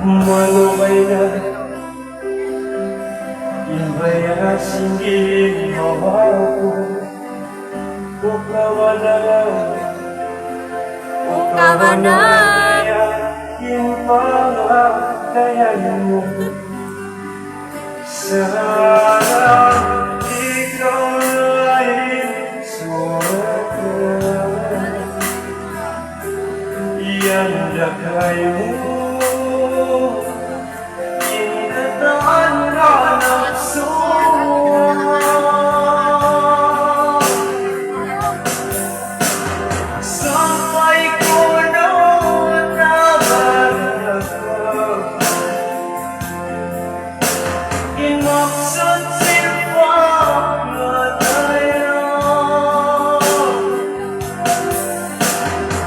malukay na Iba'y singgin mawapo Kawanan Yung pangakayan mo Sana ikaw ay sumagal Yan lakay mo Inataan na nafsu Sampai ko noon nabalagak Imaksud sifat na tayo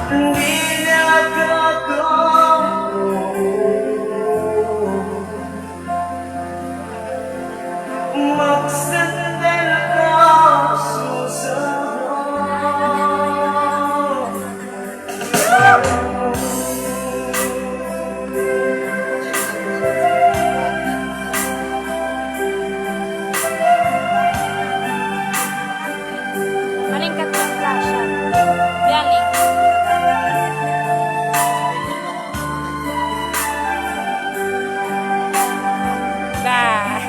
Hindi nakakamu Maksud talaga susah Malingkat ng plasya. Bialing. Bah.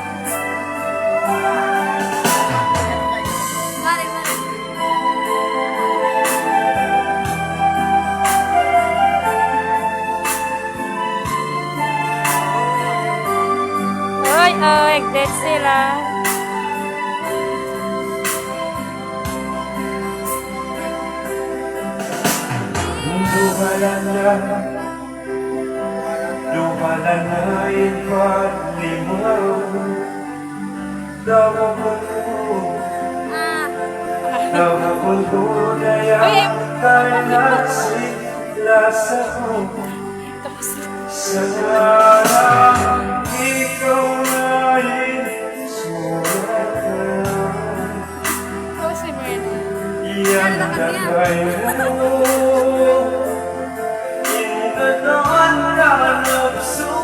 Mari, mari. Oy, oy, dead sila. Lumalan na ipat limaw Dawa mo Dawa mo tunay Kaya sila sa ko Sana ikaw na sumagal Oh, si Mirna. Yan lakay mo Inataan na nafsu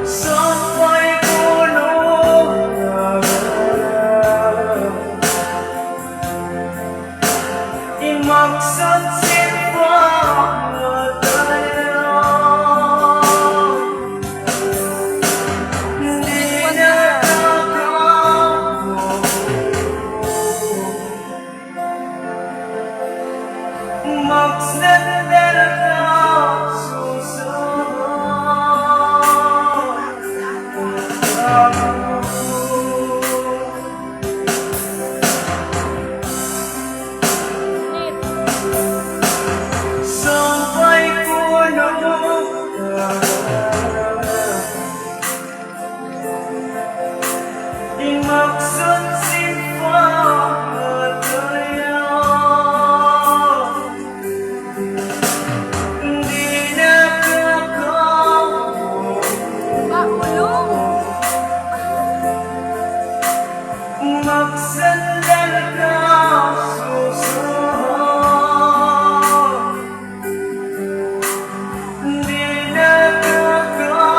Sampai ko noon nabalagak Imaksud sifat na tayo Hindi nakakamu Maksud talaga susah Sampai ko noon Imaksud sifat na tayo Hindi nakakamu Maksud talaga susah Hindi nakakamu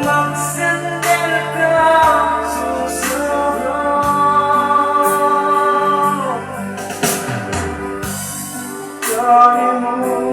Maksud talaga susah Dahil mo